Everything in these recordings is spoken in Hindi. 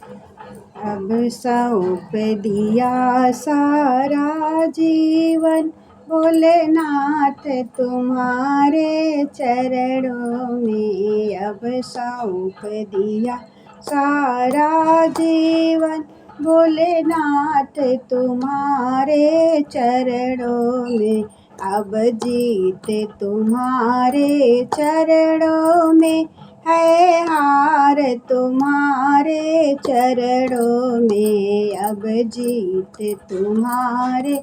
अब सौंप दिया सारा जीवन, भोलेनाथ तुम्हारे चरणों में। अब सौंप दिया सारा जीवन, भोलेनाथ तुम्हारे चरणों में। अब जीत तुम्हारे चरणों में है, हार तुम्हारे चरणों में। अब जीत तुम्हारे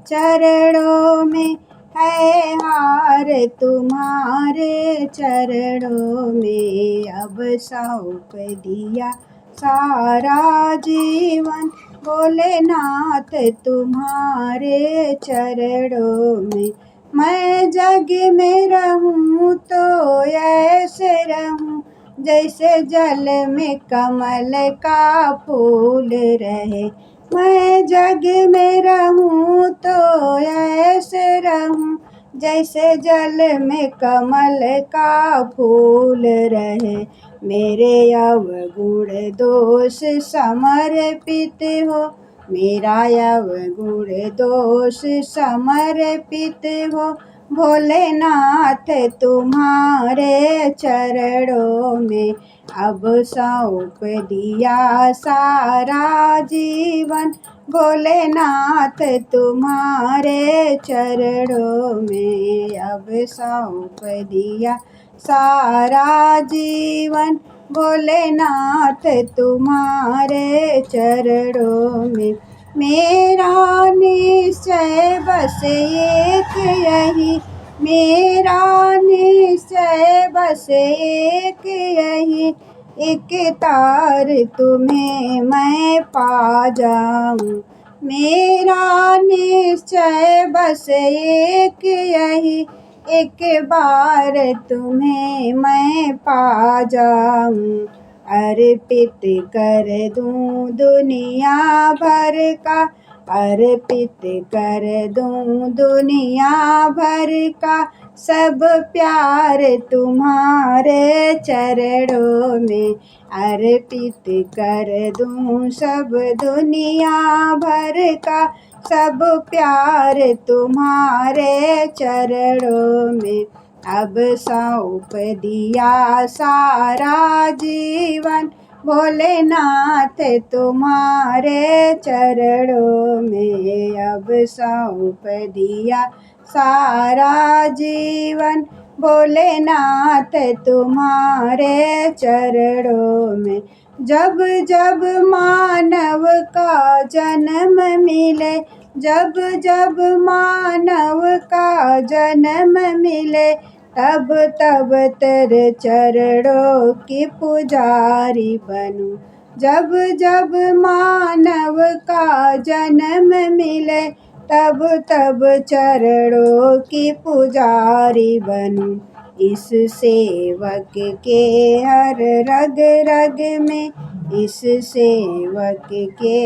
चरणों में है, हार तुम्हारे चरणों में। अब सौंप दिया सारा जीवन, भोलेनाथ तुम्हारे चरणों में। मैं जग में रहूं तो ऐसे रहूं, जैसे जल में कमल का फूल रहे। मैं जग में रहूं तो ऐसे रहूं, जैसे जल में कमल का फूल रहे। मेरे अवगुण दोष समर्पित हो, मेरा अवगुण दोष समर्पित हो, भोलेनाथ तुम्हारे चरणों में। अब सौंप दिया सारा जीवन, भोलेनाथ तुम्हारे चरणों में। अब सौंप दिया सारा जीवन, भोलेनाथ तुम्हारे चरणों में। मेरा निश्चय बस एक यही, मेरा निश्चय बस एक यही, एक तार तुम्हें मैं पा जाऊं। मेरा निश्चय बस एक यही, एक बार तुम्हें मैं पा जाऊं। अर्पित कर दूं दुनिया भर का, अर्पित कर दूं दुनिया भर का, सब प्यार तुम्हारे चरणों में। अर्पित कर दूं सब दुनिया भर का, सब प्यार तुम्हारे चरणों में। अब सौंप दिया सारा जीवन, भोलेनाथ तुम्हारे चरणों में। अब सौंप दिया सारा जीवन, भोलेनाथ तुम्हारे चरणों में। जब जब मानव का जन्म मिले, जब जब मानव का जन्म मिले, तब तब तेरे चरणों की पुजारी बनूं। जब जब मानव का जन्म मिले, तब तब चरणों की पुजारी बनूं। इस सेवक के हर रग रग में, इस सेवक के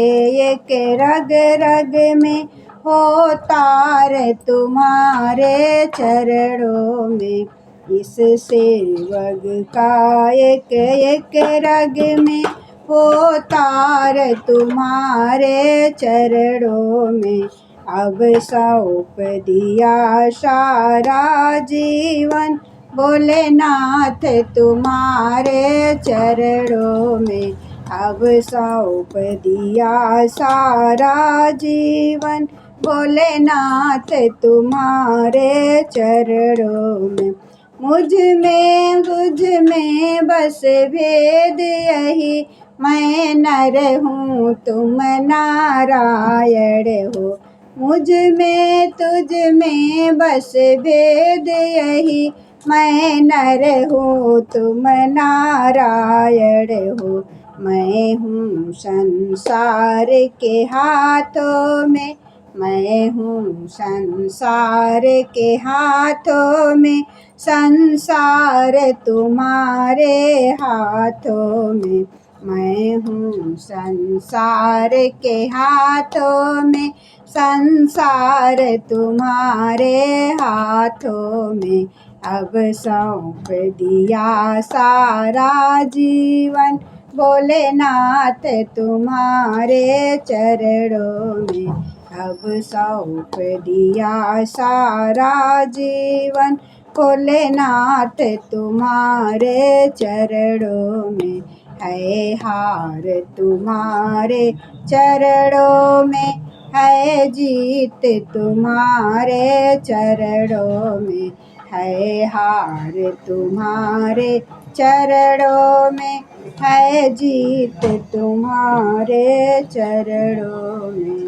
एक रग रग में, हो तार तुम्हारे चरणों में। इस सेवक का एक एक रग में, हो तार तुम्हारे चरणों में। अब सौंप दिया सारा जीवन, भोलेनाथ तुम्हारे चरणों में। अब सौंप दिया सारा जीवन, भोलेनाथ तुम्हारे चरणों में। मुझ में तुझ में बस भेद यही, मैं नर हूँ तुम नारायण हो। मुझ में तुझ में बस भेद यही, मैं नर हूँ तुम नारायण हो। मैं हूँ संसार के हाथों में, मैं हूँ संसार के हाथों में, संसार तुम्हारे हाथों में। मैं हूँ संसार के हाथों में, संसार तुम्हारे हाथों में। अब सौंप दिया सारा जीवन, भोलेनाथ तुम्हारे चरणों में अब सौंप दिया सारा जीवन। भोलेनाथ तुम्हारे चरणों में है हार, तुम्हारे चरणों में है जीत, तुम्हारे चरणों में है हार, तुम्हारे चरणों में है जीत, तुम्हारे चरणों में।